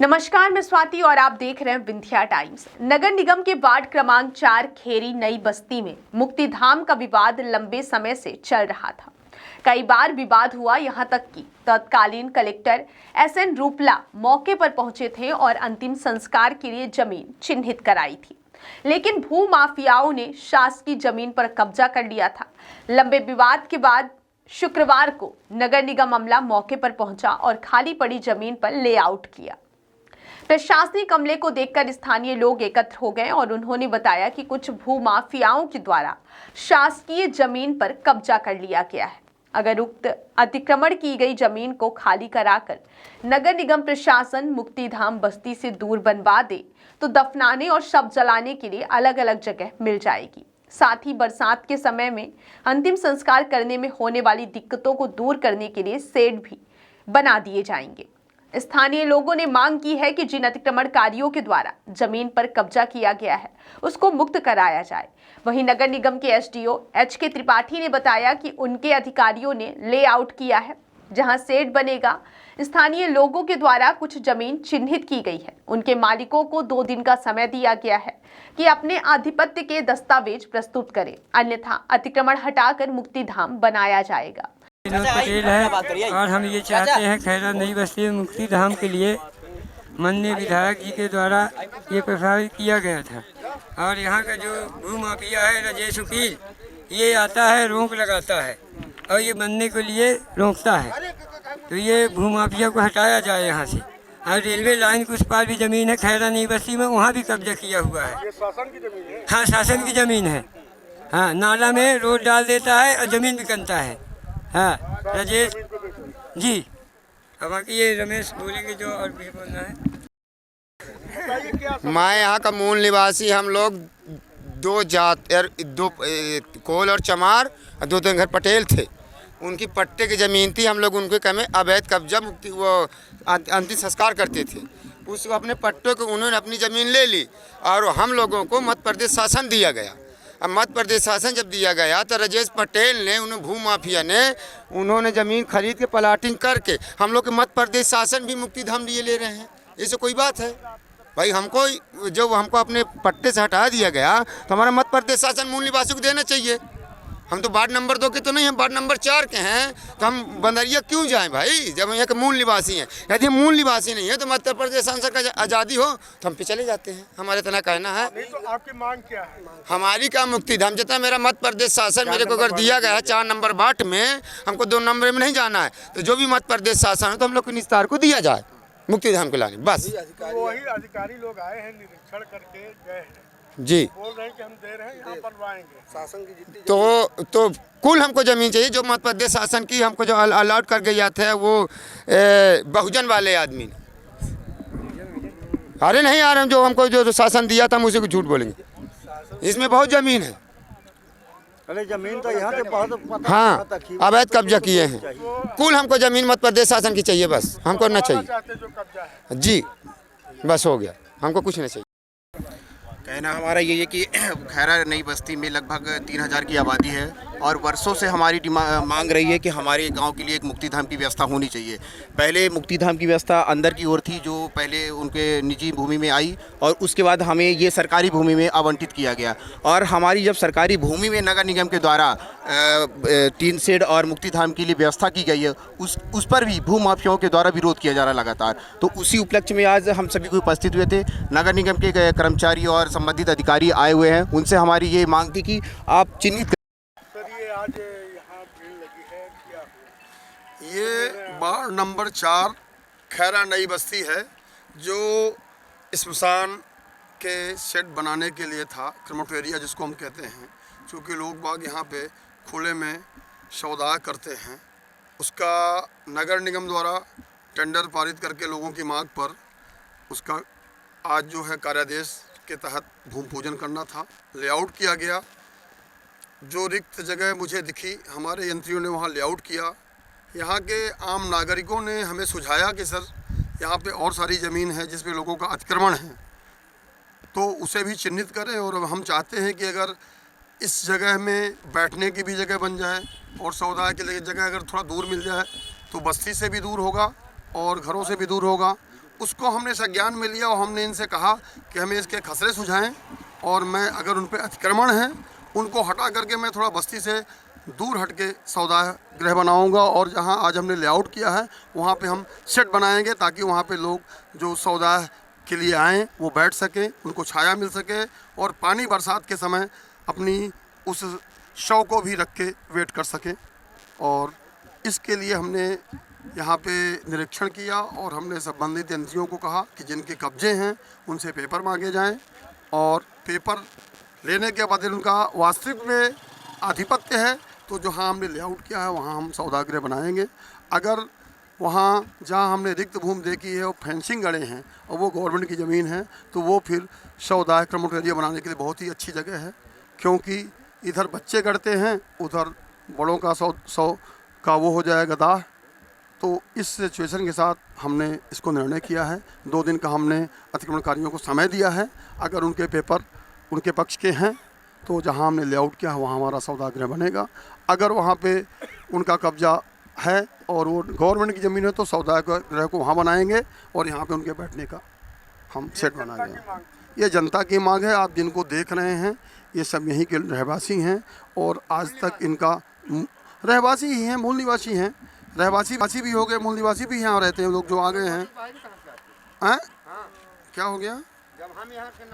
नमस्कार, मैं स्वाति और आप देख रहे हैं विंध्या टाइम्स। नगर निगम के वार्ड क्रमांक 4 खेरी नई बस्ती में मुक्तिधाम का विवाद लंबे समय से चल रहा था। कई बार विवाद हुआ, यहां तक कि तत्कालीन कलेक्टर SN रूपला मौके पर पहुंचे थे और अंतिम संस्कार के लिए जमीन चिन्हित कराई थी, लेकिन भू माफियाओं ने शासकीय जमीन पर कब्जा कर लिया था। लंबे विवाद के बाद शुक्रवार को नगर निगम अमला मौके पर पहुंचा और खाली पड़ी जमीन पर लेआउट किया। प्रशासनिक अमले को देखकर स्थानीय लोग एकत्र हो गए और उन्होंने बताया कि कुछ भू माफियाओं के द्वारा शासकीय जमीन पर कब्जा कर लिया गया है। अगर उक्त अतिक्रमण की गई जमीन को खाली कराकर नगर निगम प्रशासन मुक्तिधाम बस्ती से दूर बनवा दे तो दफनाने और शव जलाने के लिए अलग अलग जगह मिल जाएगी। साथ ही बरसात के समय में अंतिम संस्कार करने में होने वाली दिक्कतों को दूर करने के लिए शेड भी बना दिए जाएंगे। स्थानीय लोगों ने मांग की है कि जिन अतिक्रमणकारियों के द्वारा जमीन पर कब्जा किया गया है उसको मुक्त कराया जाए। वहीं नगर निगम के SDO HK त्रिपाठी ने बताया कि उनके अधिकारियों ने लेआउट किया है जहां शेड बनेगा। स्थानीय लोगों के द्वारा कुछ जमीन चिन्हित की गई है। उनके मालिकों को 2 दिन का समय दिया गया है कि अपने आधिपत्य के दस्तावेज प्रस्तुत करें, अन्यथा अतिक्रमण हटाकर मुक्तिधाम बनाया जाएगा। विनोद पटेल है और हम ये चाहते हैं खैरा नई बस्ती में मुक्तिधाम के लिए माननीय विधायक जी के द्वारा ये प्रस्तावित किया गया था। और यहाँ का जो भू माफिया है राजेश वकील, ये आता है रोक लगाता है और ये बनने के लिए रोकता है, तो ये भू माफिया को हटाया जाए यहाँ से। और रेलवे लाइन के उस पार भी ज़मीन है खैरा नई बस्ती में, वहाँ भी कब्जा किया हुआ है। ये शासन की जमीन है? हाँ, शासन की ज़मीन है। हाँ, नाला में रोड डाल देता है और ज़मीन भी बनता है। हाँ राजेश जी, अब बाकी ये रमेश बोलेंगे जो और भी बोलना है। मैं यहाँ का मूल निवासी, हम लोग 2 जात 2 कोल और चमार और 2 घर पटेल थे। उनकी पट्टे की ज़मीन थी, हम लोग उनके कमे अवैध कब्जा मुक्ति वो अंतिम संस्कार करते थे। उसको अपने पट्टों को उन्होंने अपनी ज़मीन ले ली और हम लोगों को मध्य प्रदेश शासन दिया गया। अब मध्य प्रदेश शासन जब दिया गया तो राजेश पटेल ने, उन्हें भू माफिया ने, उन्होंने ज़मीन खरीद के प्लाटिंग करके हम लोग के मध्य प्रदेश शासन भी मुक्तिधाम लिए ले रहे हैं। ऐसे कोई बात है भाई? हमको अपने पट्टे से हटा दिया गया तो हमारा मध्य प्रदेश शासन मूल निवासी को देना चाहिए। हम तो वार्ड नंबर 2 के तो नहीं, हम वार्ड नंबर 4 के हैं, तो हम बंदरिया क्यों जाएं भाई जब यहाँ के मूल निवासी हैं? यदि हम मूल निवासी नहीं है तो मध्य प्रदेश शासन का आज़ादी हो तो हम पे चले जाते हैं। हमारे इतना कहना है। नहीं तो आपकी मांग क्या है? हमारी का मुक्तिधाम, जितना मेरा मध्य प्रदेश शासन मेरे को अगर दिया गया है 4 नंबर वार्ड में, हमको 2 नंबर में नहीं जाना है, तो जो भी मध्य प्रदेश शासन है तो हम लोग को निस्तार को दिया जाए मुक्तिधाम को लाने, बस। वही अधिकारी लोग आए हैं, निरीक्षण करके गए हैं जी, बोल रहे हैं कि हम दे रहे हैं, यहाँ बनवाएंगे। शासन की जितनी तो कुल हमको ज़मीन चाहिए जो मध्य प्रदेश शासन की हमको जो अलाउट कर गया था वो बहुजन वाले आदमी ने। अरे नहीं यार, हम जो हमको जो शासन दिया था हम उसी को झूठ बोलेंगे। इसमें बहुत ज़मीन है। अरे जमीन तो यहाँ के बहुत हाँ, अवैध कब्जा किए हैं। कुल हमको ज़मीन मध्य प्रदेश शासन की चाहिए, बस हमको ना चाहिए चाहते जो कब्जा है। जी, बस हो गया, हमको कुछ नहीं चाहिए। कहना हमारा ये है कि खैरा नई बस्ती में लगभग 3000 की आबादी है और वर्षों से हमारी मांग रही है कि हमारे गांव के लिए एक मुक्तिधाम की व्यवस्था होनी चाहिए। पहले मुक्तिधाम की व्यवस्था अंदर की ओर थी, जो पहले उनके निजी भूमि में आई और उसके बाद हमें ये सरकारी भूमि में आवंटित किया गया। और हमारी जब सरकारी भूमि में नगर निगम के द्वारा टीन शेड और मुक्तिधाम के लिए व्यवस्था की गई है, उस पर भी भू माफियाओं के द्वारा विरोध किया जा रहा लगातार। तो उसी उपलक्ष्य में आज हम सभी को उपस्थित हुए थे। नगर निगम के कर्मचारी और संबंधित अधिकारी आए हुए हैं। उनसे हमारी ये मांग थी कि आप चिन्हित सर, ये आज यहाँ भीड़ लगी है क्या? ये वार्ड नंबर 4 खैरा नई बस्ती है, जो स्मशान के शेड बनाने के लिए था, क्रेमेटोरियम जिसको हम कहते हैं। क्योंकि लोग बाग यहाँ पे खुले में शवदाह करते हैं, उसका नगर निगम द्वारा टेंडर पारित करके लोगों की मांग पर उसका आज जो है कार्यादेश के तहत भूमि पूजन करना था। लेआउट किया गया। जो रिक्त जगह मुझे दिखी, हमारे यंत्रियों ने वहाँ लेआउट किया। यहाँ के आम नागरिकों ने हमें सुझाया कि सर यहाँ पे और सारी ज़मीन है जिस पे लोगों का अतिक्रमण है, तो उसे भी चिन्हित करें। और हम चाहते हैं कि अगर इस जगह में बैठने की भी जगह बन जाए और सौदा के लिए जगह अगर थोड़ा दूर मिल जाए तो बस्ती से भी दूर होगा और घरों से भी दूर होगा उसको हमने संज्ञान में लिया और हमने इनसे कहा कि हमें इसके खसरे सुझाएं, और मैं अगर उन पर अतिक्रमण है उनको हटा करके मैं थोड़ा बस्ती से दूर हट के सौदा गृह बनाऊंगा, और जहां आज हमने लेआउट किया है वहां पे हम शेड बनाएंगे ताकि वहां पे लोग जो सौदा के लिए आएँ वो बैठ सकें, उनको छाया मिल सके, और पानी बरसात के समय अपनी उस शव को भी रख के वेट कर सकें। और इसके लिए हमने यहाँ पे निरीक्षण किया और हमने संबंधित एजेंसियों को कहा कि जिनके कब्जे हैं उनसे पेपर मांगे जाएं, और पेपर लेने के बाद उनका वास्तविक में आधिपत्य है तो जहाँ हमने लेआउट किया है वहाँ हम सौदागृह बनाएंगे। अगर वहाँ जहाँ हमने रिक्त भूमि देखी है और फेंसिंग गड़े हैं और वो गवर्नमेंट की ज़मीन है तो वो फिर सौदा क्रमोट एरिया बनाने के लिए बहुत ही अच्छी जगह है, क्योंकि इधर बच्चे गढ़ते हैं, उधर बड़ों का सौ का वो हो जाएगा दाह। तो इस सिचुएशन के साथ हमने इसको निर्णय किया है। 2 दिन का हमने अतिक्रमणकारियों को समय दिया है। अगर उनके पेपर उनके पक्ष के हैं तो जहां हमने लेआउट किया है वहाँ हमारा सौदागृह बनेगा। अगर वहाँ पे उनका कब्जा है और वो गवर्नमेंट की ज़मीन है तो सौदागृह को वहाँ बनाएंगे और यहाँ पे उनके बैठने का हम सेट बनाएंगे। ये जनता की मांग है। आप जिनको देख रहे हैं ये सब यहीं के रहवासी हैं और आज तक इनका रहवासी ही हैं, मूल निवासी हैं। रहवासी भी हो गए, मूल निवासी भी यहाँ रहते हैं लोग जो आ गए हैं। क्या हो गया? जब हम यहाँ के